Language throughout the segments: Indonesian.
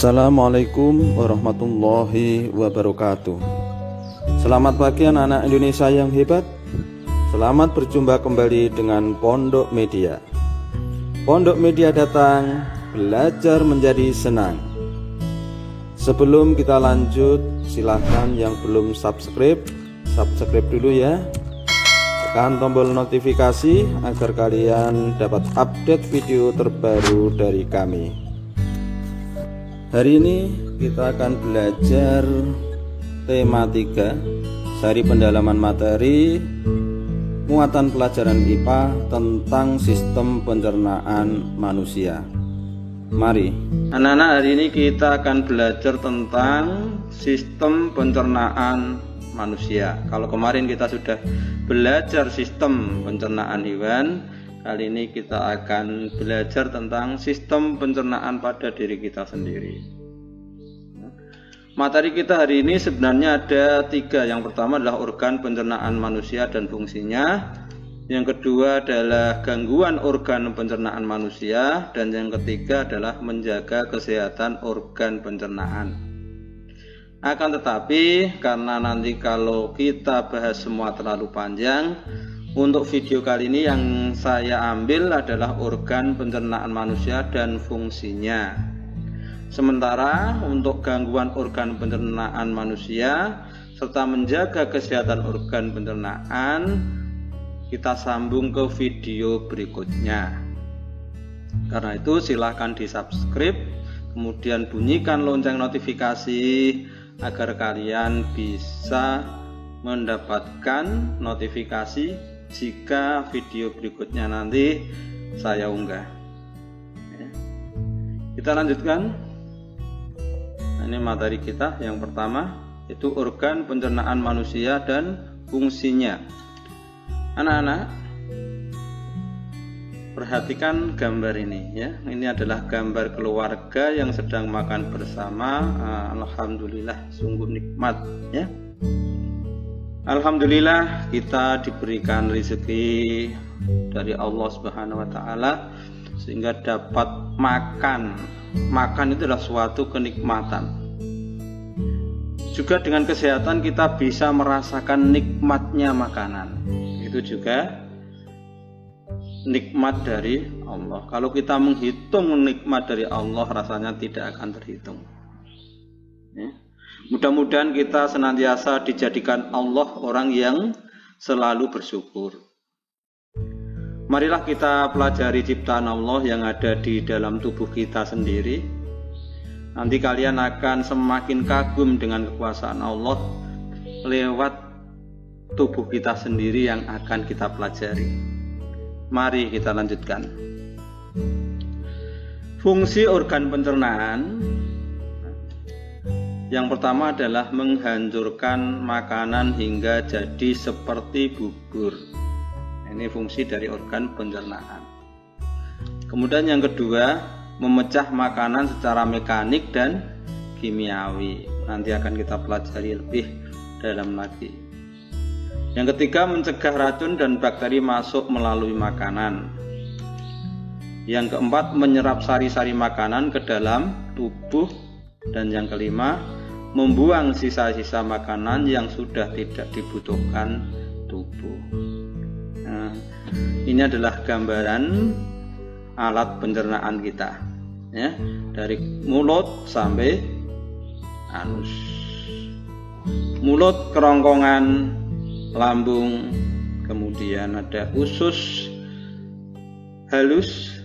Assalamualaikum warahmatullahi wabarakatuh. Selamat pagi anak-anak Indonesia yang hebat. Selamat berjumpa kembali dengan Pondok Media. Pondok Media datang, belajar menjadi senang. Sebelum kita lanjut, silahkan yang belum subscribe dulu ya. Tekan tombol notifikasi agar kalian dapat update video terbaru dari kami. Hari ini kita akan belajar tema 3 seri pendalaman materi muatan pelajaran IPA tentang sistem pencernaan manusia. Mari anak-anak, hari ini kita akan belajar tentang sistem pencernaan manusia. Kalau kemarin kita sudah belajar sistem pencernaan hewan, kali ini kita akan belajar tentang sistem pencernaan pada diri kita sendiri. Materi kita hari ini sebenarnya ada 3. Yang pertama adalah organ pencernaan manusia dan fungsinya. Yang kedua adalah gangguan organ pencernaan manusia. Dan yang ketiga adalah menjaga kesehatan organ pencernaan. Akan tetapi karena nanti kalau kita bahas semua terlalu panjang, untuk video kali ini yang saya ambil adalah organ pencernaan manusia dan fungsinya. Sementara untuk gangguan organ pencernaan manusia serta menjaga kesehatan organ pencernaan, kita sambung ke video berikutnya. Karena itu silahkan di subscribe, kemudian bunyikan lonceng notifikasi agar kalian bisa mendapatkan notifikasi jika video berikutnya nanti saya unggah. Kita lanjutkan. Nah, ini materi kita yang pertama, yaitu organ pencernaan manusia dan fungsinya. Anak-anak, perhatikan gambar ini ya. Ini adalah gambar keluarga yang sedang makan bersama. Alhamdulillah, sungguh nikmat ya. Alhamdulillah kita diberikan rezeki dari Allah Subhanahu wa taala sehingga dapat makan. Makan itu adalah suatu kenikmatan. Juga dengan kesehatan kita bisa merasakan nikmatnya makanan. Itu juga nikmat dari Allah. Kalau kita menghitung nikmat dari Allah, rasanya tidak akan terhitung. Ya. Mudah-mudahan kita senantiasa dijadikan Allah orang yang selalu bersyukur. Marilah kita pelajari ciptaan Allah yang ada di dalam tubuh kita sendiri. Nanti kalian akan semakin kagum dengan kekuasaan Allah lewat tubuh kita sendiri yang akan kita pelajari. Mari kita lanjutkan. Fungsi organ pencernaan yang pertama adalah menghancurkan makanan hingga jadi seperti bubur. Ini fungsi dari organ pencernaan. Kemudian yang kedua, memecah makanan secara mekanik dan kimiawi. Nanti akan kita pelajari lebih dalam lagi. Yang ketiga, mencegah racun dan bakteri masuk melalui makanan. Yang keempat, menyerap sari-sari makanan ke dalam tubuh. Dan yang kelima, membuang sisa-sisa makanan yang sudah tidak dibutuhkan tubuh. Nah, ini adalah gambaran alat pencernaan kita, ya, dari mulut sampai anus. Mulut, kerongkongan, lambung, kemudian ada usus halus,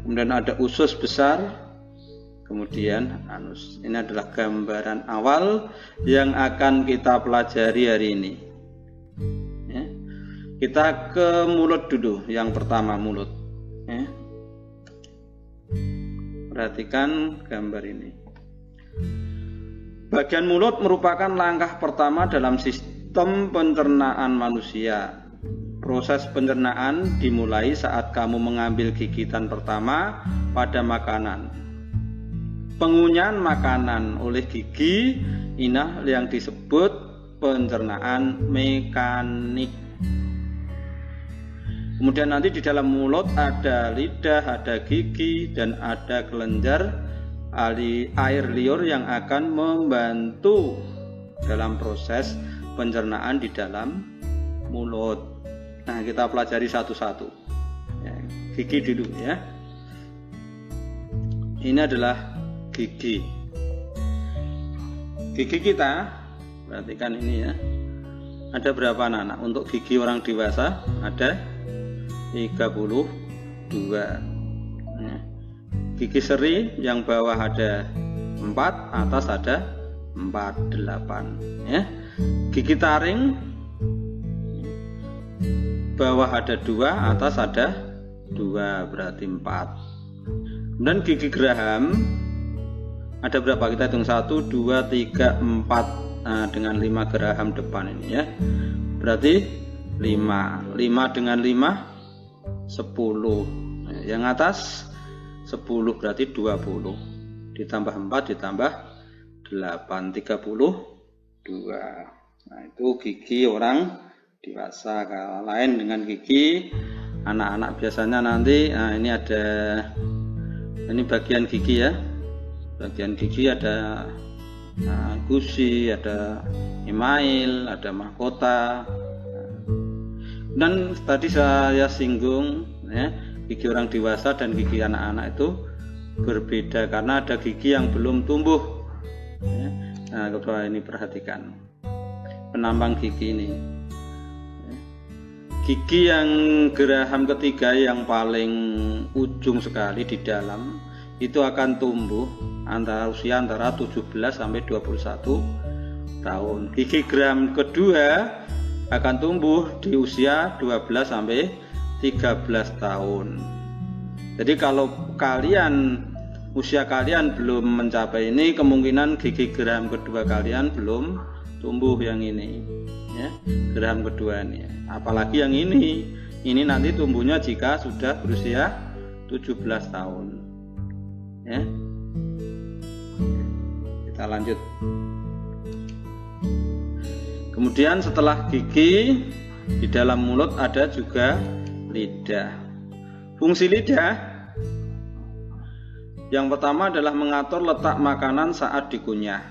kemudian ada usus besar, kemudian anus. Ini adalah gambaran awal yang akan kita pelajari hari ini ya. Kita ke mulut dulu. Yang pertama mulut ya. Perhatikan gambar ini. Bagian mulut merupakan langkah pertama dalam sistem pencernaan manusia. Proses pencernaan dimulai saat kamu mengambil gigitan pertama pada makanan. Pengunyahan makanan oleh gigi inilah yang disebut pencernaan mekanik. Kemudian nanti di dalam mulut ada lidah, ada gigi, dan ada kelenjar air liur yang akan membantu dalam proses pencernaan di dalam mulut. Nah, kita pelajari satu-satu. Ya, gigi dulu ya. Ini adalah gigi. Gigi kita, perhatikan ini ya. Ada berapa anak? Untuk gigi orang dewasa ada 32. Nah, gigi seri yang bawah ada 4, atas ada 4, 8 ya. Gigi taring bawah ada 2, atas ada 2, berarti 4. Dan gigi geraham ada berapa? Kita hitung 1, 2, 3, 4. Nah, dengan 5 geraham depan ini ya. Berarti 5 dengan 5 10. Nah, yang atas 10 berarti 20. Ditambah 4 ditambah 8, 32. Nah, itu gigi orang dewasa. Kalau lain dengan gigi anak-anak biasanya nanti, nah ini ada, ini bagian gigi ya. Bagian gigi ada gusi, ada email, ada mahkota. Dan tadi saya singgung ya, gigi orang dewasa dan gigi anak-anak itu berbeda karena ada gigi yang belum tumbuh ya. Nah, coba ini perhatikan penampang gigi ini ya. Gigi yang geraham ketiga yang paling ujung sekali di dalam itu akan tumbuh usia antara 17 sampai 21 tahun. Gigi geraham kedua akan tumbuh di usia 12 sampai 13 tahun. Jadi kalau usia kalian belum mencapai ini, kemungkinan gigi geraham kedua kalian belum tumbuh yang ini ya, geraham kedua ini. Apalagi yang ini nanti tumbuhnya jika sudah berusia 17 tahun ya. Kita lanjut. Kemudian setelah gigi, di dalam mulut ada juga lidah. Fungsi lidah yang pertama adalah mengatur letak makanan saat dikunyah.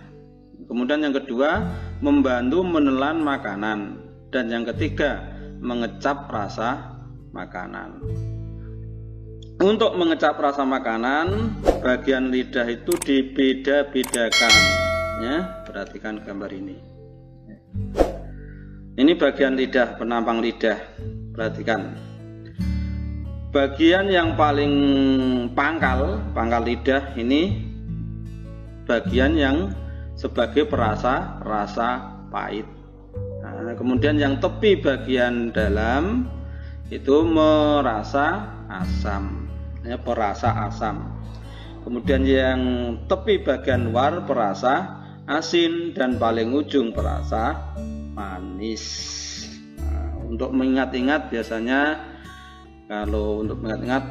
Kemudian yang kedua, membantu menelan makanan. Dan yang ketiga, mengecap rasa makanan. Untuk mengecap rasa makanan, bagian lidah itu dibeda-bedakan ya. Perhatikan gambar ini. Ini bagian lidah, penampang lidah. Perhatikan. Bagian yang paling pangkal lidah ini bagian yang sebagai perasa rasa pahit. Nah, kemudian yang tepi bagian dalam itu merasa asam. Ya, perasa asam. Kemudian yang tepi bagian luar perasa asin dan paling ujung perasa manis. Nah, untuk mengingat-ingat biasanya kalau untuk mengingat-ingat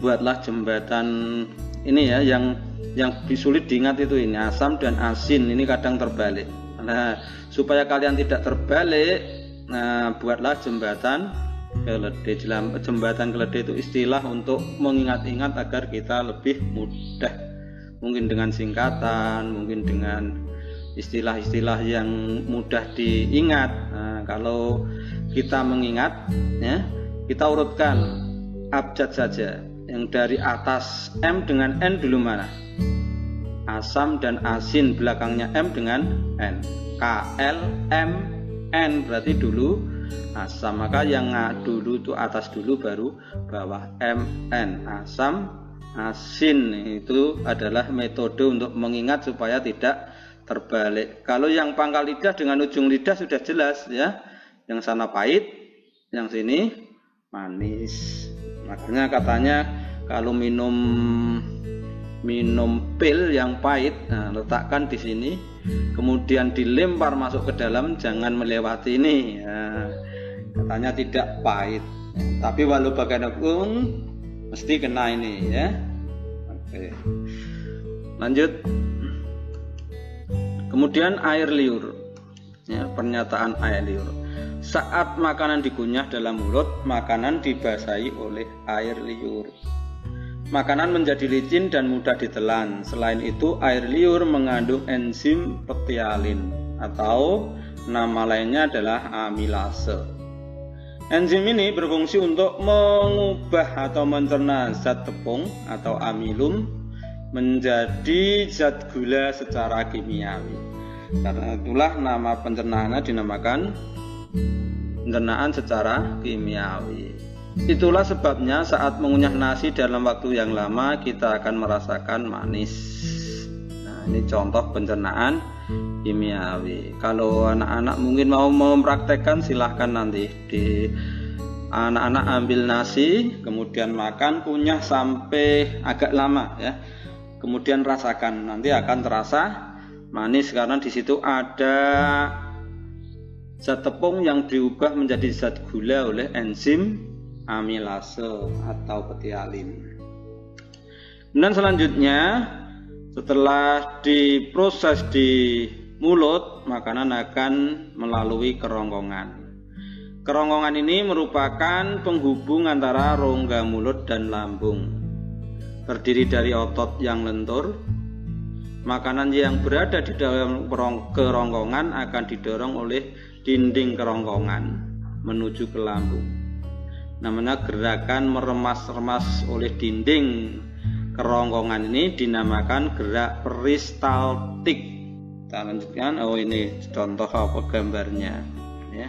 buatlah jembatan ini ya, yang sulit diingat itu ini asam dan asin ini kadang terbalik. Nah, supaya kalian tidak terbalik, nah buatlah jembatan keledai. Jembatan keledai itu istilah untuk mengingat-ingat agar kita lebih mudah, mungkin dengan singkatan, mungkin dengan istilah-istilah yang mudah diingat. Nah, kalau kita mengingat ya, kita urutkan abjad saja. Yang dari atas M dengan N dulu mana? Asam dan asin, belakangnya M dengan N. KL M N berarti dulu asam, maka yang dulu itu atas dulu baru bawah MN. Asam asin itu adalah metode untuk mengingat supaya tidak terbalik. Kalau yang pangkal lidah dengan ujung lidah sudah jelas ya, yang sana pahit, yang sini manis. Makanya katanya kalau minum pil yang pahit, nah, letakkan di sini, kemudian dilempar masuk ke dalam, jangan melewati ini. Ya, katanya tidak pahit, tapi walau bagaimanapun mesti kena ini ya. Oke, lanjut. Kemudian air liur, ya, pernyataan air liur. Saat makanan dikunyah dalam mulut, makanan dibasahi oleh air liur. makanan menjadi licin dan mudah ditelan. Selain itu, air liur mengandung enzim pektialin atau nama lainnya adalah amilase. Enzim ini berfungsi untuk mengubah atau mencerna zat tepung atau amilum menjadi zat gula secara kimiawi. Karena itulah nama pencernaannya dinamakan pencernaan secara kimiawi. Itulah sebabnya saat mengunyah nasi dalam waktu yang lama kita akan merasakan manis. Nah, ini contoh pencernaan kimiawi. Kalau anak-anak mungkin mau mempraktekkan, silahkan nanti anak-anak ambil nasi, kemudian makan, kunyah sampai agak lama ya. Kemudian rasakan, nanti akan terasa manis karena di situ ada zat tepung yang diubah menjadi zat gula oleh enzim amilase atau pektialin. Dan selanjutnya, setelah diproses di mulut, makanan akan melalui kerongkongan. Kerongkongan ini merupakan penghubung antara rongga mulut dan lambung. Terdiri dari otot yang lentur. Makanan yang berada di dalam kerongkongan akan didorong oleh dinding kerongkongan menuju ke lambung. Namanya gerakan meremas-remas oleh dinding kerongkongan ini dinamakan gerak peristaltik. Kita lanjutkan. Oh, ini contoh apa gambarnya ya.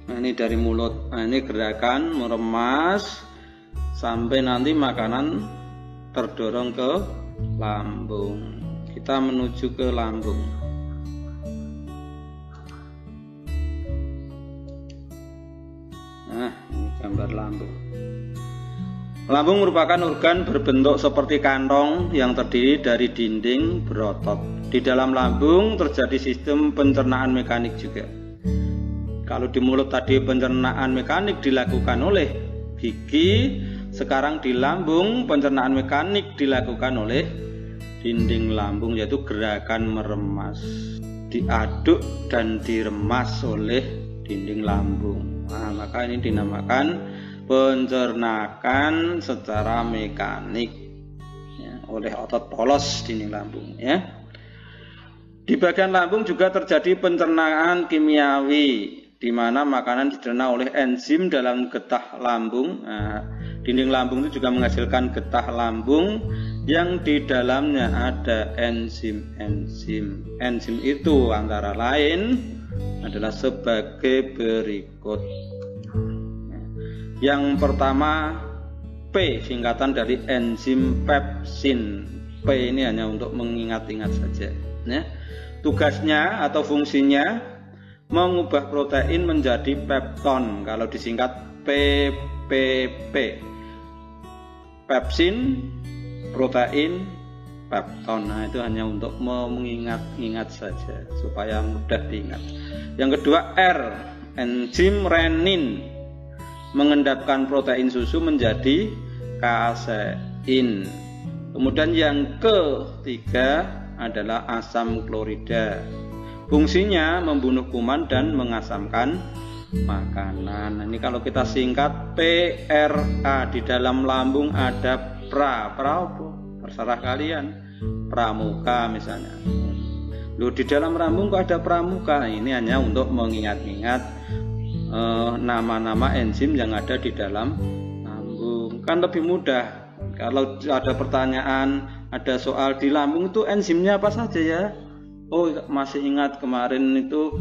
Nah, ini dari mulut. Nah, ini gerakan meremas sampai nanti makanan terdorong ke lambung. Kita menuju ke lambung. Nah, ini gambar lambung. Lambung merupakan organ berbentuk seperti kantong yang terdiri dari dinding berotot. Di dalam lambung terjadi sistem pencernaan mekanik juga. Kalau di mulut tadi pencernaan mekanik dilakukan oleh gigi, sekarang di lambung pencernaan mekanik dilakukan oleh dinding lambung, yaitu gerakan meremas. Diaduk dan diremas oleh dinding lambung. Nah, maka ini dinamakan pencernaan secara mekanik ya, oleh otot polos dinding lambung ya. Di bagian lambung juga terjadi pencernaan kimiawi, di mana makanan dicerna oleh enzim dalam getah lambung. Nah, dinding lambung itu juga menghasilkan getah lambung yang di dalamnya ada enzim-enzim. Enzim itu antara lain adalah sebagai berikut. Yang pertama, P, singkatan dari enzim pepsin. P ini hanya untuk mengingat-ingat saja ya. Tugasnya atau fungsinya mengubah protein menjadi pepton, kalau disingkat PPP. Pepsin, protein, pepton. Nah, itu hanya untuk mengingat-ingat saja supaya mudah diingat. Yang kedua, R, enzim renin, mengendapkan protein susu menjadi kasein. Kemudian yang ketiga adalah asam klorida. Fungsinya membunuh kuman dan mengasamkan makanan. Nah, ini kalau kita singkat PRA, di dalam lambung ada pra apa? Terserah kalian. Pramuka misalnya. Loh, di dalam lambung kok ada pramuka? Nah, ini hanya untuk mengingat-ingat nama-nama enzim yang ada di dalam lambung. Kan lebih mudah. Kalau ada pertanyaan, ada soal di lambung itu enzimnya apa saja ya? Oh, masih ingat kemarin itu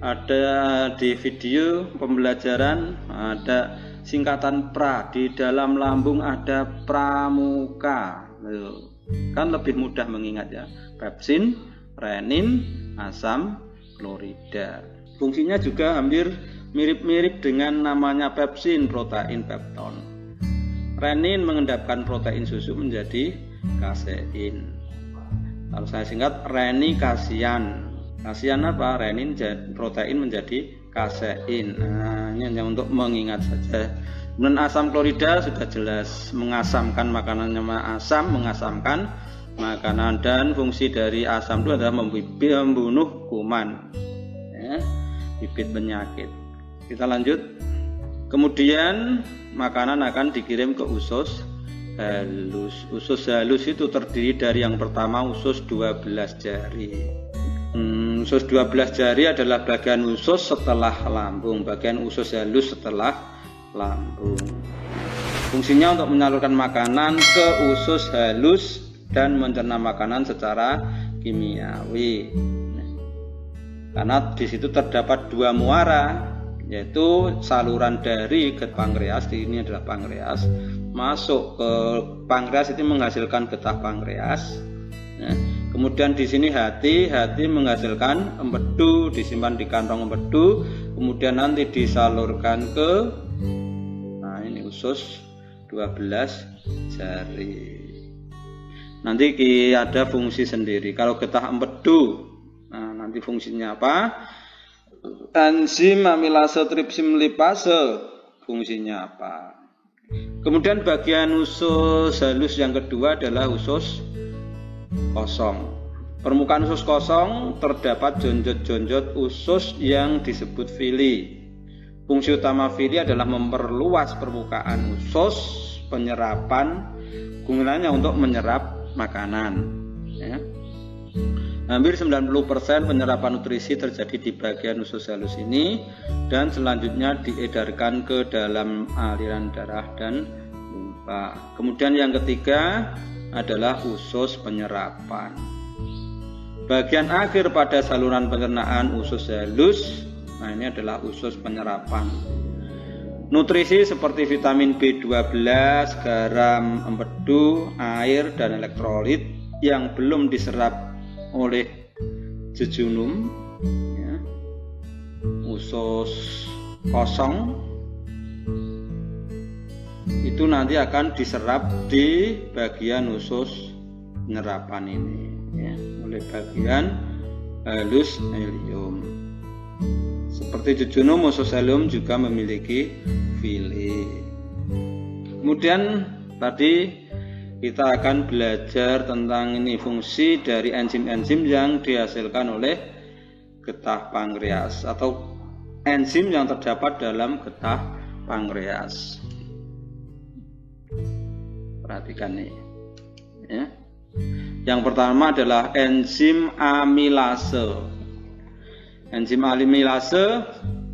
ada di video pembelajaran ada singkatan pra, di dalam lambung ada pramuka. Kan lebih mudah mengingat ya. Pepsin, renin, asam klorida. Fungsinya juga hampir mirip-mirip dengan namanya pepsin, protein pepton. Renin mengendapkan protein susu menjadi kasein. Kalau saya singkat renikasian. Kasian apa? Renin protein menjadi kasein. Nah, ini hanya untuk mengingat saja. Kemudian asam klorida sudah jelas, mengasamkan makanan, asam mengasamkan makanan, dan fungsi dari asam itu adalah membunuh kuman ya, bibit penyakit. Kita lanjut. Kemudian makanan akan dikirim ke usus halus. Usus halus itu terdiri dari yang pertama usus 12 jari. Usus 12 jari adalah bagian usus setelah lambung, bagian usus halus setelah lambung. Fungsinya untuk menyalurkan makanan ke usus halus dan mencerna makanan secara kimiawi. Karena di situ terdapat dua muara, yaitu saluran dari ke pankreas, ini adalah pankreas, masuk ke pankreas itu menghasilkan getah pankreas. Kemudian di sini hati menghasilkan empedu, disimpan di kantong empedu, kemudian nanti disalurkan ke ini usus 12 jari. Nanti ada fungsi sendiri. Kalau getah empedu, nanti fungsinya apa? Enzim amilase tripsin lipase, fungsinya apa? Kemudian bagian usus halus yang kedua adalah usus kosong. Permukaan usus kosong terdapat jonjot-jonjot usus yang disebut villi. Fungsi utama villi adalah memperluas permukaan usus, penyerapan, gunanya untuk menyerap makanan. Hampir 90% penyerapan nutrisi terjadi di bagian usus halus ini dan selanjutnya diedarkan ke dalam aliran darah dan limfa. Kemudian yang ketiga adalah usus penyerapan. Bagian akhir pada saluran pencernaan usus halus, ini adalah usus penyerapan. Nutrisi seperti vitamin B12, garam, empedu, air, dan elektrolit yang belum diserap oleh jejunum, usus kosong, itu nanti akan diserap di bagian usus penyerapan ini, oleh bagian halus ileum. Seperti jejunum, usus ileum juga memiliki villi. Kemudian tadi kita akan belajar tentang ini fungsi dari enzim-enzim yang dihasilkan oleh getah pankreas atau enzim yang terdapat dalam getah pankreas. Perhatikan nih, Yang pertama adalah enzim amilase. Enzim amilase,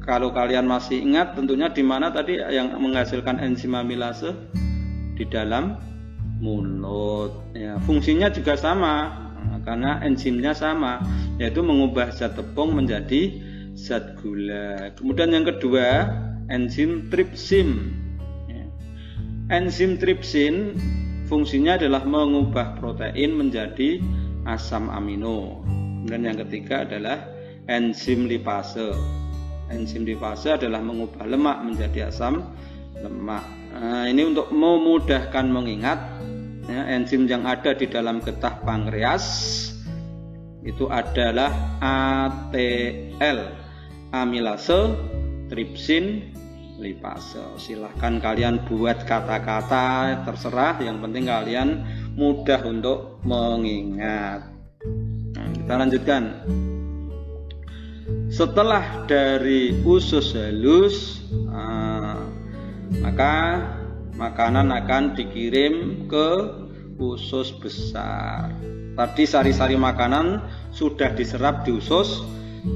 kalau kalian masih ingat, tentunya di mana tadi yang menghasilkan enzim amilase? Di dalam mulut. Fungsinya juga sama, karena enzimnya sama, yaitu mengubah zat tepung menjadi zat gula. Kemudian yang kedua, enzim tripsin. Enzim tripsin fungsinya adalah mengubah protein menjadi asam amino. Kemudian yang ketiga adalah enzim lipase. Enzim lipase adalah mengubah lemak menjadi asam lemak. Ini untuk memudahkan mengingat, enzim yang ada di dalam getah pankreas itu adalah ATL, amilase tripsin lipase. Silahkan kalian buat kata-kata, terserah, yang penting kalian mudah untuk mengingat. Kita lanjutkan. Setelah dari usus halus, maka makanan akan dikirim ke usus besar. Tadi sari-sari makanan sudah diserap di usus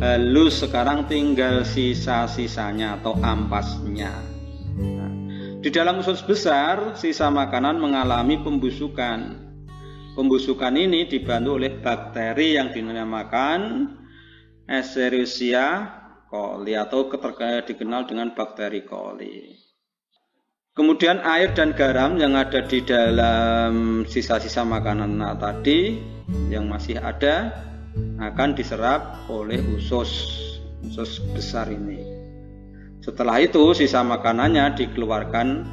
halus, sekarang tinggal sisa-sisanya atau ampasnya. Di dalam usus besar, sisa makanan mengalami pembusukan. Pembusukan ini dibantu oleh bakteri yang dinamakan Escherichia coli atau dikenal dengan bakteri coli. Kemudian air dan garam yang ada di dalam sisa-sisa makanan tadi yang masih ada akan diserap oleh usus besar ini. Setelah itu sisa makanannya dikeluarkan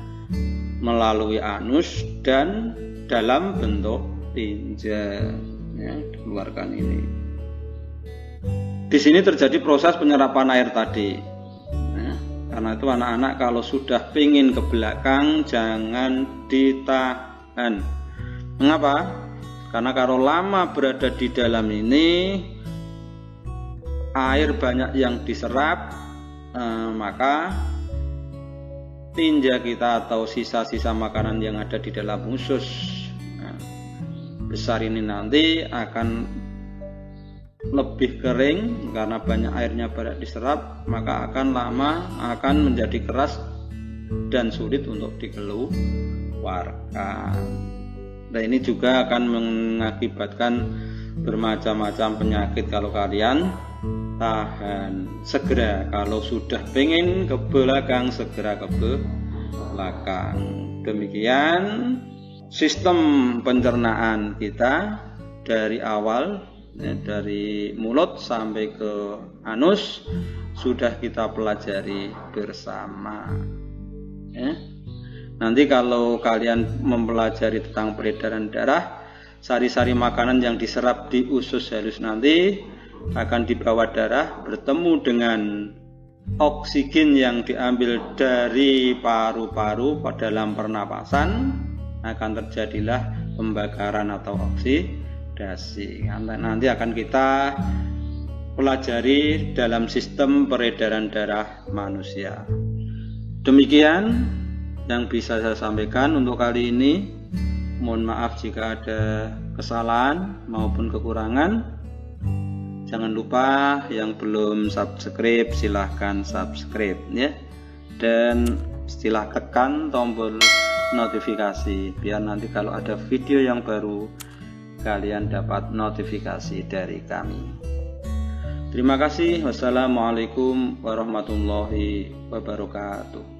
melalui anus dan dalam bentuk tinja, dikeluarkan ini. Di sini terjadi proses penyerapan air tadi. Karena itu anak-anak kalau sudah pingin ke belakang jangan ditahan. Mengapa? Karena kalau lama berada di dalam ini, air banyak yang diserap, maka tinja kita atau sisa-sisa makanan yang ada di dalam usus besar ini nanti akan lebih kering karena banyak airnya banyak diserap, maka akan menjadi keras dan sulit untuk dikeluarkan. Nah, ini juga akan mengakibatkan bermacam-macam penyakit kalau kalian tahan. Segera kalau sudah pengen ke belakang, segera ke belakang. Demikian sistem pencernaan kita dari awal, dari mulut sampai ke anus sudah kita pelajari bersama. Nanti kalau kalian mempelajari tentang peredaran darah, sari-sari makanan yang diserap di usus halus nanti akan dibawa darah bertemu dengan oksigen yang diambil dari paru-paru dalam pernapasan, akan terjadilah pembakaran atau oksidasi. Nanti akan kita pelajari dalam sistem peredaran darah manusia. Demikian yang bisa saya sampaikan untuk kali ini. Mohon maaf jika ada kesalahan maupun kekurangan. Jangan lupa yang belum subscribe silahkan subscribe ya. Dan silahkan tekan tombol notifikasi biar nanti kalau ada video yang baru kalian dapat notifikasi dari kami. Terima kasih. Wassalamualaikum warahmatullahi wabarakatuh.